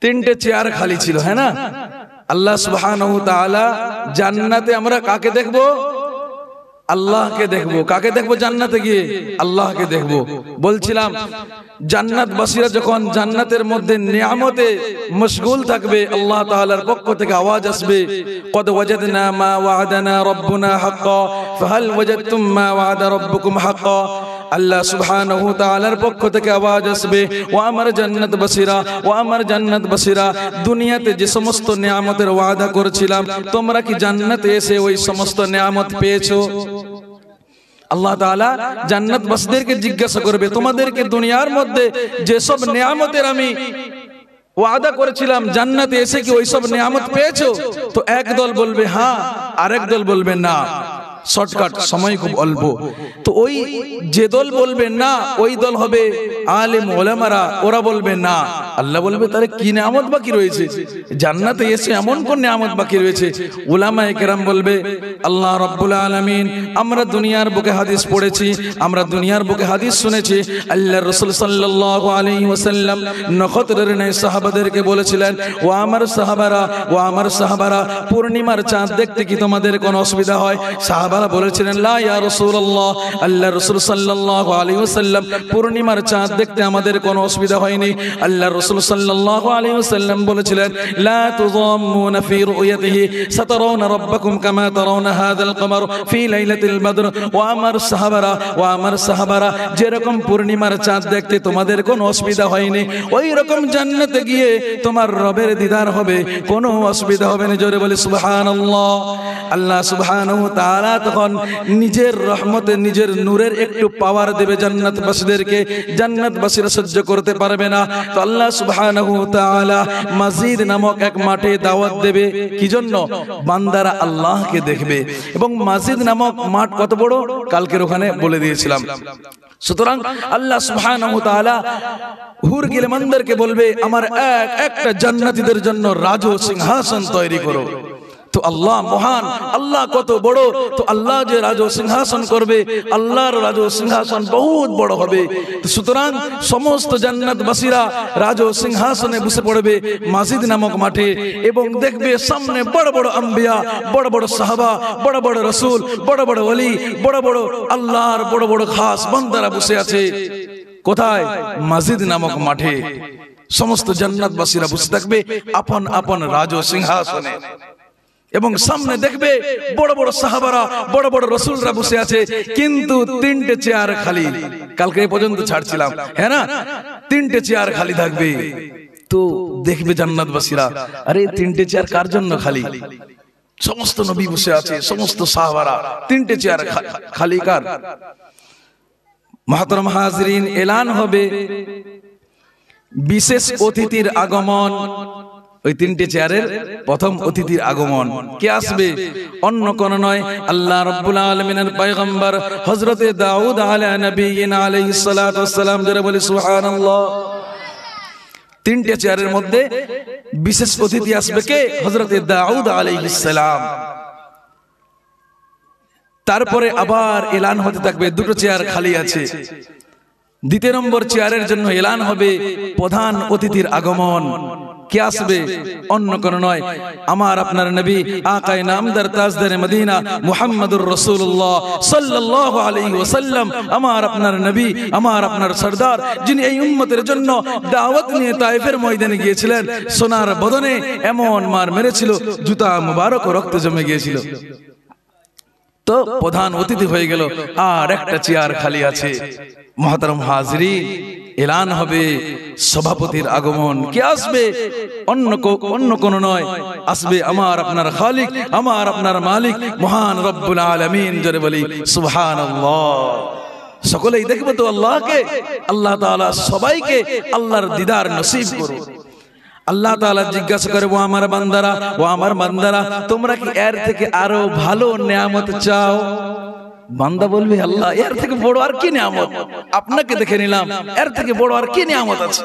তিনটে চেয়ার খালি ছিল, হ্যাঁ না? আল্লাহ সুবহানাহু ওয়া তাআলা জান্নাতে আমরা কাকে দেখবো? আল্লাহকে দেখবো। কাকে দেখবো জান্নাতে গিয়ে? আল্লাহকে দেখবো। বলছিলাম জান্নাতবাসীরা যখন জান্নাতের মধ্যে নিয়ামতে মশগুল থাকবে, আল্লাহ তাআলার পক্ষ থেকে আওয়াজ আসবে, কদ ওয়াজাদনা মা ওয়া'দানা রাব্বুনা হাক্কা ফাহাল ওয়াজাদতুম মা ওয়া'দা রাব্বুকুম হাক্কা। আল্লাহ সুবহানাহু ওয়া তাআলার পক্ষ থেকে আওয়াজ আসবে, ও আমার জান্নাতবাসীরা, ও আমার জান্নাতবাসীরা, দুনিয়াতে যে সমস্ত নিয়ামতের ওয়াদা করেছিলাম তোমরা কি জান্নাতে এসে ওই সমস্ত নিয়ামত পেয়েছো? আল্লাহ তাআলা জান্নাতবাসীদেরকে জিজ্ঞাসা করবে, তোমাদেরকে দুনিয়ার মধ্যে যেসব নিয়ামতের আমি ওয়াদা করেছিলাম জান্নাতে এসে কি ওই সব নিয়ামত পেয়েছো? তো এক দল বলবে হ্যাঁ, আরেক দল বলবে না। শর্টকাট, সময় খুব অল্প। তো ওই যে দল বলবে না ওই দল হবে আলেম ওলামারা, ওরা বলবে না। আল্লাহ বলবে তাহলে কি নিয়ামত বাকি রয়েছে জান্নাতে এসে, এমন কোন নিয়ামত বাকি রয়েছে? উলামায়ে কেরাম বলবে আল্লাহ রাব্বুল আলামিন, আমরা দুনিয়ার বুকে হাদিস পড়েছি, আমরা দুনিয়ার বুকে হাদিস শুনেছি, আল্লাহর রাসূল সাল্লাল্লাহু আলাইহি ওয়াসাল্লাম নক্ষত্রের ন্যায় সাহাবাদেরকে বলেছিলেন, ও আমার সাহাবারা, ও আমার সাহাবারা, পূর্ণিমার চাঁদ দেখতে কি তোমাদের কোনো অসুবিধা হয়? সাহাবারা বলেছিলেন লা ইয়া রাসূলুল্লাহ, আল্লাহর রাসূল সাল্লাল্লাহু আলাইহি ওয়াসাল্লাম পূর্ণিমার চাঁদ দেখতে আমাদের কোনো অসুবিধা হয়নি। আল্লাহর রাসূল সাল্লাল্লাহু আলাইহি ওয়াসাল্লাম বলেছিলেন লা তুযাম্মুনা ফি রু'য়াতিহি সাতারাউনা রাব্বাকুম কামা তারাউনা হাযাল কমার ফি লাইলাতিল বদর। ও আমার সাহাবারা, ও আমার সাহাবারা, যেরকম পূর্ণিমার চাঁদ দেখতে তোমাদের কোনো অসুবিধা হয়নি, ওই রকম জান্নাতে গিয়ে তোমার রবের দিদার হবে, কোনো অসুবিধা হবে না। জোরে বলি সুবহানাল্লাহ। আল্লাহ সুবহানাহু ওয়া তাআলা তখন নিজের রহমতে, নিজের নূরের একটু পাওয়ার দেবে জান্নাতবাসীদেরকে, জান্নাতবাসীরা সহ্য করতে পারবে না। তো আল্লাহ সুবহানাহু ওয়া তাআলা মসজিদ নামক এক মাঠে দাওয়াত দেবে, কি জন্য? বান্দারা আল্লাহকে দেখবে। এবং মসজিদ নামক মাঠ কত বড় কালকের ওখানে বলে দিয়েছিলাম। সুতরাং আল্লাহ সুবহানাহু ওয়া তাআলা হুর গিলমানদেরকে বলবে আমার একটা জান্নাতীদের জন্য রাজ সিংহাসন তৈরি করো। তো আল্লাহ মহান, আল্লাহ কত বড়। তো আল্লাহ যে রাজ সিংহাসন করবে, আল্লাহর রাজ সিংহাসন বহুত বড় হবে। সুতরাং সমস্ত জান্নাতবাসীরা রাজ সিংহাসনে বসে পড়বে মসজিদ নামক মাঠে, এবং দেখবে সামনে বড় বড় আম্বিয়া, বড় বড় সাহাবা, বড় বড় রাসূল, বড় বড় ওলি, বড় বড় আল্লাহর বড় বড় খাস বান্দারা বসে আছে। কোথায়? মসজিদ নামক মাঠে সমস্ত জান্নাতবাসীরা বসে থাকবে আপন আপন রাজ সিংহাসনে, এবং সামনে দেখবে বড় বড় সাহাবারা, বড় বড় রাসূলরা বসে আছে, কিন্তু তিনটে চেয়ার খালি। কালকে এই পর্যন্ত ছাড়ছিলাম, হ্যাঁ না? তিনটে চেয়ার খালি থাকবে। তো দেখবে জান্নাতবাসীরা, আরে তিনটে চেয়ার কার জন্য খালি? সমস্ত নবী বসে আছে, সমস্ত সাহাবারা, তিনটে চেয়ার খালি কার? মুহতারাম হাজিরিন, এলান হবে বিশেষ অতিথির আগমন। ওই তিনটে চেয়ারের প্রথম অতিথির আগমন কে আসবে? অন্য কোন নয়, আল্লাহ রাব্বুল আলামিনের পয়গম্বর হযরতে দাউদ আলাইহিস সালাতু ওয়াস সালাম। যারা বলে সুবহানাল্লাহ। তিনটে চেয়ারের মধ্যে বিশেষ অতিথি আসবে কে? হযরতে দাউদ আলাইহিস সালাম। তারপরে আবার এলান হতে থাকবে দুটো চেয়ার খালি আছে। দ্বিতীয় নম্বর চেয়ারের জন্য এলান হবে প্রধান অতিথির আগমন। কে আসবে? অন্য কোন নয়, আমার আপনার নবী আকায়ে নামদার তাজদারে মদিনা মুহাম্মদুর রাসূলুল্লাহ সাল্লাল্লাহু আলাইহি ওয়াসাল্লাম, আমার আপনার নবী, আমার আপনার সরদার, যিনি এই উম্মতের জন্য দাওয়াত নিয়ে তায়েফের ময়দানে গিয়েছিলেন। সোনার বদনে এমন মার মেরেছিল, জুতা মুবারক রক্ত জমে গিয়েছিল। তো প্রধান অতিথি হয়ে গেল, আর একটা চেয়ার খালি আছে। মুহতারাম হাজিরিন, এলান হবে সভাপতির আগমন। কে আসবে? অন্য কোন নয়, আসবে আমার আপনার খালিক, আমার আপনার মালিক মহান রব্বুল আলামিন। জোরে বলি সুবহানাল্লাহ। সকলেই দেখবে তো আল্লাহকে। আল্লাহ তাআলা সবাইকে আল্লাহর দিদার নসিব করুন। আল্লাহ তাআলা জিজ্ঞাসা করে, ও আমার বান্দারা, ও আমার বান্দারা, তোমরা কি এর থেকে আরো ভালো নিয়ামত চাও? বান্দা বলবে আল্লাহ এর থেকে বড় আর কি নিয়ামত? আপনাকে দেখে নিলাম, এর থেকে বড় আর কি নিয়ামত আছে?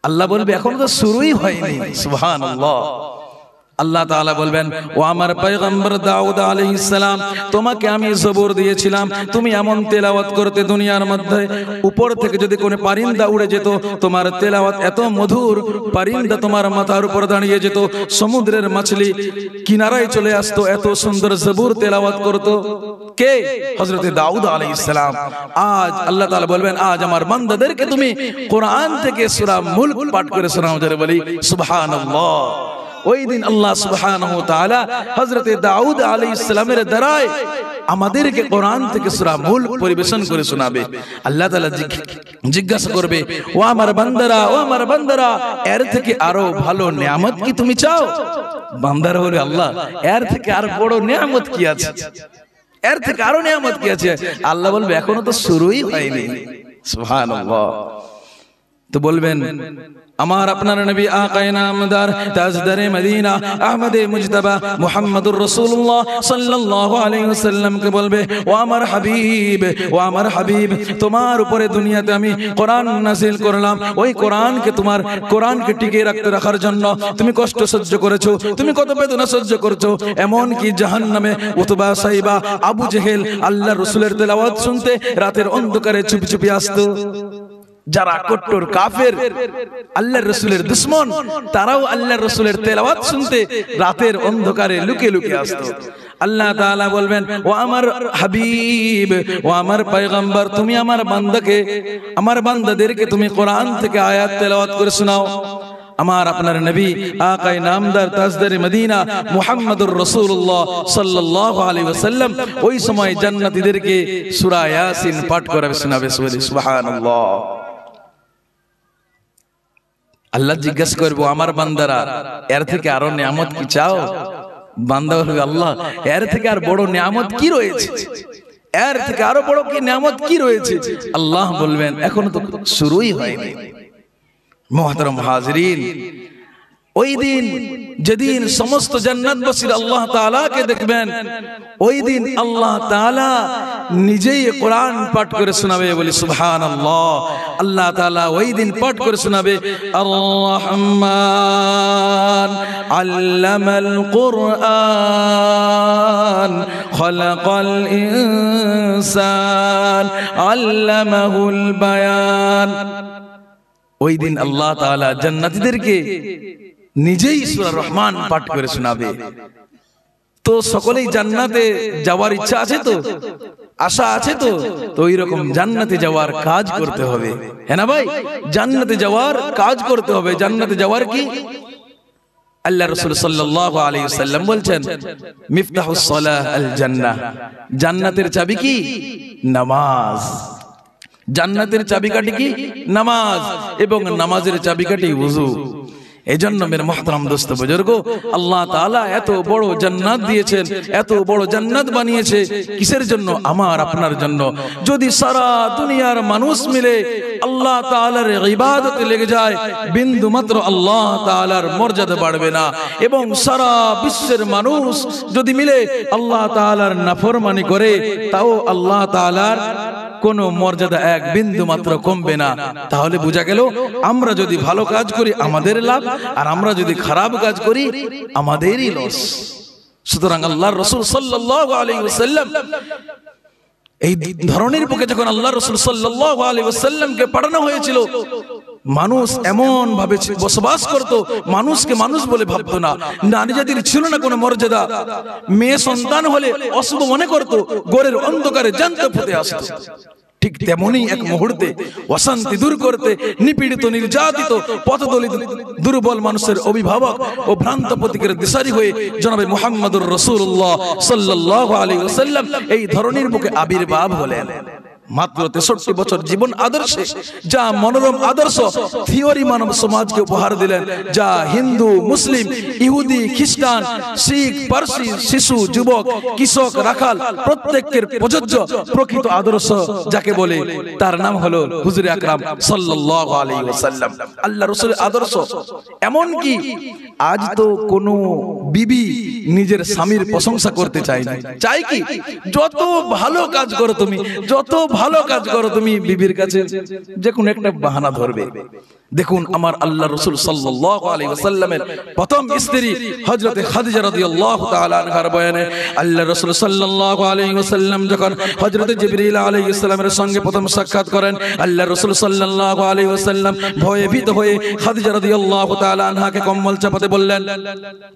আল্লাহ বলবে এখন তো শুরুই হয়নি। সুবহানাল্লাহ। আল্লাহ তাআলা বলবেন, ও আমার পয়গম্বর দাউদ আলাইহিস সালাম, তোমাকে আমি জবুর দিয়েছিলাম, তুমি এমন তেলাওয়াত করতে দুনিয়ার মধ্যে, উপর থেকে যদি কোনো পারিন্দা উড়ে যেত, তোমার তেলাওয়াত এত মধুর, পারিন্দা তোমার মাথার উপর দাঁড়িয়ে যেত, সমুদ্রের মাছলি কিনারায় চলে আসতো, এত সুন্দর জবুর তেলাওয়াত করতো। কে? হযরত দাউদ আলাইহিস সালাম। আজ আল্লাহ তাআলা বলবেন, আজ আমার বান্দাদেরকে তুমি কোরআন থেকে সূরা মুলক পাঠ করে শোনাও, যারা বলি সুবহানাল্লাহ। ওই দিন আল্লাহ সুবহানাহু ওয়া তাআলা হযরত দাউদ আলাইহিস সালামের দ্বারায় আমাদেরকে কোরআন থেকে সূরা মুলক পরিবেশন করে শোনাবে। আল্লাহ তাআলা জিজ্ঞাসা করবে, ও আমার বান্দারা, ও আমার বান্দারা, এর থেকে আরো ভালো নিয়ামত কি তুমি চাও? বান্দারা বলে, আল্লাহ এর থেকে আর বড় নিয়ামত কি আছে? এর থেকে আরো নিয়ামত কি আছে? আল্লাহ বলবে, এখনো তো শুরুই হয়নি। সুবহানাল্লাহ। তো বলবেন, আমার আপনার নবী আকায়ে নামদার তাজদারে মদিনা আহমদে মুজতবা মুহাম্মদুর রাসূলুল্লাহ সাল্লাল্লাহু আলাইহি ওয়াসাল্লাম কে বলবে, ও আমার হাবিব, ও আমার হাবিব, তোমার উপরে দুনিয়াতে আমি কোরআন নাযিল করলাম, ওই কোরআনকে, তোমার কোরআনকে টিকিয়ে রাখার জন্য তুমি কষ্ট সহ্য করেছো, তুমি কত বেদনা সহ্য করেছো, এমন কি জাহান্নামে উতবা সাইবা আবু জেহেল আল্লাহর রাসূলের তেলাওয়াত শুনতে রাতের অন্ধকারে চুপি চুপি আসতো। যারা কট্টর কাফের, আল্লাহর রাসূলের দুশমন, তারাও আল্লাহর রাসূলের তেলাওয়াত শুনতে রাতের অন্ধকারে লুকিয়ে লুকিয়ে আসতো। আল্লাহ তাআলা বলবেন, ও আমার হাবিব, ও আমার পয়গম্বর, তুমি আমার বান্দাকে, আমার বান্দাদেরকে তুমি কোরআন থেকে আয়াত তেলাওয়াত করে শোনাও। আমার আপনার নবী আকায়ে নামদার তাজদারে মদিনা মুহাম্মদুর রাসূলুল্লাহ সাল্লাল্লাহু আলাইহি ওয়াসাল্লাম ওই সময় জান্নাতীদেরকে সূরা ইয়াসিন পাঠ করাবে, শোনাবে। সুবহানাল্লাহ। আল্লাহ জিজ্ঞাসা করবো, আমার বান্দারা, এর থেকে আরো নিয়ামত কি চাও? বান্দা বলবে, আল্লাহ এর থেকে আর বড় নিয়ামত কি রয়েছে? এর থেকে আরো বড় কি নিয়ামত কি রয়েছে? আল্লাহ বলবেন, এখনো তো শুরুই হয়নি। মুহতারাম হাজিরিন, ওই দিন যেদিন সমস্ত জান্নাতবাসী আল্লাহ তাআলাকে দেখবেন, ওই দিন আল্লাহ তাআলা নিজেই কোরআন পাঠ করে শোনাবে, বলি সুবহানাল্লাহ। আল্লাহ তাআলা ওই দিন পাঠ করে শোনাবে, আর রহমান আল্লামাল কুরআন খালাকাল ইনসান আল্লামাহুল বায়ান। ওই দিন আল্লাহ তাআলা জান্নাতীদেরকে নিজেই সূরা রহমান পাঠ করে শোনাবে। তো সকলেই জান্নাতে যাওয়ার ইচ্ছা আছে তো, আশা আছে তো? তো ওই রকম জান্নাতে যাওয়ার কাজ করতে হবে, হ্যাঁ না ভাই? জান্নাতে যাওয়ার কাজ করতে হবে। জান্নাতে যাওয়ার কি? আল্লাহ রাসূল সাল্লাল্লাহু আলাইহি ওয়াসাল্লাম বলছেন, মিফতাহুস সালাহ আল জান্নাহ, জান্নাতের চাবি কি? নামাজ। জান্নাতের চাবিকাঠি কি? নামাজ, এবং নামাজের চাবিকাঠি ওযু। এজন্য মেরে মুহতারাম দোস্ত বুজুর্গ, আল্লাহ তাআলা এত বড় জান্নাত দিয়েছেন, এত বড় জান্নাত বানিয়েছে কিসের জন্য? আমার আপনার জন্য। যদি সারা দুনিয়ার মানুষ মিলে আল্লাহ তাআলার ইবাদতে লেগে যায়, বিন্দু মাত্র আল্লাহ তাআলার মর্যাদা বাড়বে না। এবং সারা বিশ্বের মানুষ যদি মিলে আল্লাহ তাআলার নাফরমানি করে, তাও আল্লাহ তাআলার কোন মর্যাদা এক বিন্দু মাত্র কমবে না। তাহলে বোঝা গেল, আমরা যদি ভালো কাজ করি আমাদের লাভ, আর আমরা যদি খারাপ কাজ করি আমাদেরই লস। সুতরাং আল্লাহর রাসূল সাল্লাল্লাহু আলাইহি ওয়াসাল্লাম এই ধরনের বুকে যখন আল্লাহর রাসূল সাল্লাল্লাহু আলাইহি ওয়াসাল্লামকে পাঠানো হয়েছিল, মানুষ এমন ভাবে বসবাস করত, মানুষকে মানুষ বলে ভাবতো না। নারী জাতির ছিল না কোনো মর্যাদা। মেয়ে সন্তান হলে অশুভ মনে করত, ঘরের অন্ধকারে জ্যান্ত ফুটে আসতো। ঠিক তেমনি এক মুহূর্তে অশান্তি দূর করতে, নিপীড়িত নির্যাতিত পথদলিত দুর্বল মানুষের অভিভাবক ও ভ্রান্ত প্রতীকের দিশারি হয়ে জনাবে মুহাম্মদুর রাসূলুল্লাহ সাল্লাল্লাহু আলাইহি ওয়াসাল্লাম এই ধরনের বুকে আবির্ভাব হলেন। মাত্র 63 বছর জীবন আদর্শে যা মনোরম আদর্শ থিওরি মানব সমাজকে উপহার দিলেন, যা হিন্দু, মুসলিম, ইহুদি, খ্রিস্টান, শিখ, পারসি, শিশু, যুবক, কৃষক, রাখাল প্রত্যেকের প্রযোজ্য প্রকৃত আদর্শ যাকে বলে, তার নাম হলো হুজুরে আকরাম সাল্লাল্লাহু আলাইহি ওয়াসাল্লাম। আল্লাহ রাসূলের আদর্শ এমন কি আজ তো কোনো বিবি নিজের স্বামীর প্রশংসা করতে চায় না। চাই কি? যত ভালো কাজ করো তুমি, যত ভালো কাজ করো তুমি, বিবির কাছে যে কোনো একটা বাহানা ধরবে দেখুন আমার আল্লাহ রাসূল সাল্লাল্লাহু আলাইহি ওয়াসাল্লামের প্রথম স্ত্রী হযরতে খাদিজা রাদিয়াল্লাহু তাআলা আনহার বয়ানে আল্লাহ রাসূল সাল্লাল্লাহু আলাইহি ওয়াসাল্লাম যখন হযরতে জিবরিল আলাইহিস সালামের সঙ্গে প্রথম সাক্ষাৎ করেন, আল্লাহ রাসূল সাল্লাল্লাহু আলাইহি ওয়াসাল্লাম ভয়ে ভীত হয়ে খাদিজা রাদিয়াল্লাহু তাআলা আনহাকে কম্বল চাপাতে বললেন।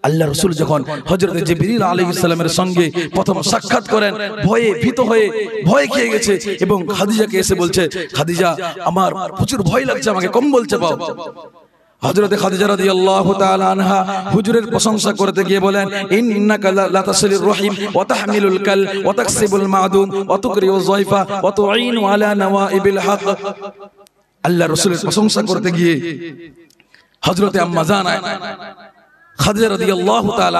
আল্লাহ রাসূল যখন হযরতে জিবরিল আলাইহিস সালামের সঙ্গে প্রথম সাক্ষাৎ করেন, ভয়ে ভীত হয়ে ভয় খেয়ে গেছে এবং খাদিজাকে এসে বলছে, খাদিজা আমার প্রচুর ভয় লাগছে, আমাকে কম্বল চাপাও। হযরতে খাদিজা রাদিয়াল্লাহু তাআলা আনহা হুজুরের প্রশংসা করতে গিয়ে বলেন, ইন্নাকা লা তাসিলুর রহিম ওয়া তাহমিলুল কাল ওয়া তাকসিবুল মা'দুম ওয়া তুকরিউজ যায়ফা ওয়া তুঈনু আলা নওয়াইবিল হক। আল্লাহ রাসূলের প্রশংসা করতে গিয়ে হযরতে আম্মা জান খাদিজা রাদিয়াল্লাহু তাআলা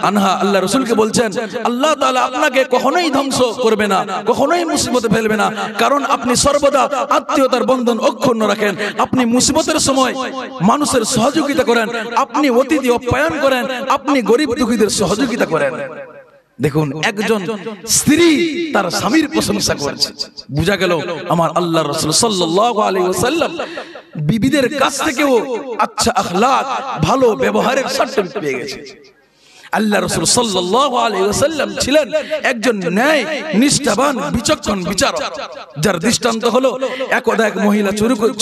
আনহা আল্লাহ রাসূলকে বলছেন, আল্লাহ তাআলা আপনাকে কখনোই ধ্বংস করবে না, কখনোই মুসিবতে ফেলবে না, কারণ আপনি সর্বদা আত্মীয়তার বন্ধন অক্ষুণ্ণ রাখেন, আপনি মুসিবতের সময় মানুষের সহযোগিতা করেন, আপনি অতিথি আপ্যায়ন করেন, আপনি গরিব দুঃখীদের সহযোগিতা করেন। দেখুন একজন স্ত্রী তার স্বামীর প্রশংসা করছে, বোঝা গেল আমার আল্লাহ রাসূল সাল্লাল্লাহু আলাইহি ওয়াসাল্লাম বিবিদের কাছ থেকেও আচ্ছা আখলাক, ভালো ব্যবহারের সার্টিফিকেট পেয়ে গেছে। আল্লাহ রাসূল সাল্লাল্লাহু আলাইহি ওয়াসাল্লাম ছিলেন একজন ন্যায় নিষ্ঠাবান বিচক্ষণ বিচারক, যার দৃষ্টান্ত হলো একদা এক মহিলা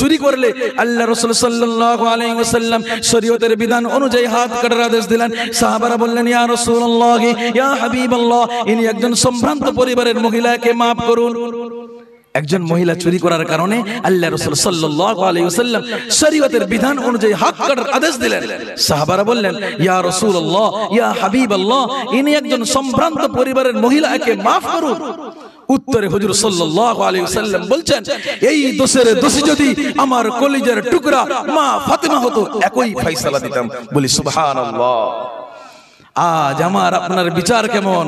চুরি করলে আল্লাহ রাসূল সাল্লাল্লাহু আলাইহি ওয়াসাল্লাম শরীয়তের বিধান অনুযায়ী হাত কাটার আদেশ দিলেন। সাহাবারা বললেন, ইয়া রাসূলুল্লাহ, ইয়া হাবিবাল্লাহ, ইনি একজন সম্ভ্রান্ত পরিবারের মহিলাকে maaf করুন। একজন মহিলা চুরি করার কারণে আল্লাহ রাসূল সাল্লাল্লাহু আলাইহি ওয়াসাল্লাম শরীয়তের বিধান অনুযায়ী হাত কাটার আদেশ দিলেন। সাহাবারা বললেন, ইয়া রাসূলুল্লাহ, ইয়া হাবিবাল্লাহ, ইনি একজন সম্ভ্রান্ত পরিবারের মহিলাকে maaf করুন। উত্তরে হুজুর সাল্লাল্লাহু আলাইহি ওয়াসাল্লাম বলছেন, এই দোষের দোষী যদি আমার কলিজার টুকরা মা ফাতেমা হতো, একই ফয়সালা দিতাম। বলি সুবহানাল্লাহ। আজ আমার আপনার বিচার কেমন?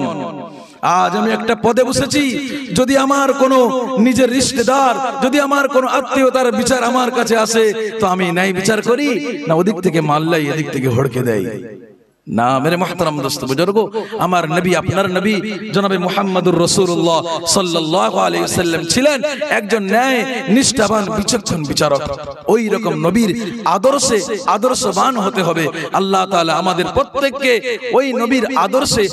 আজ আমি একটা পদে বসেছি, যদি আমার কোনো নিজের রিশতেদার, যদি আমার কোনো আত্মীয়তার বিচার আমার কাছে আসে, তো আমি ন্যায় বিচার করি না ওদিক থেকে মাল্লাই এদিক থেকে হড়কে দেয়? না মেরে মুহতারাম দোস্ত বুজুর্গ, আমার নবী, আপনার নবী জনাবে মুহাম্মদুর রাসূলুল্লাহ সাল্লাল্লাহু আলাইহি ওয়াসাল্লাম ছিলেন একজন ন্যায় নিষ্ঠাবান বিচক্ষণ বিচারক। ওই রকম নবীর আদর্শে আদর্শবান হতে হবে। আল্লাহ তাআলা আমাদের প্রত্যেককে ওই নবীর আদর্শে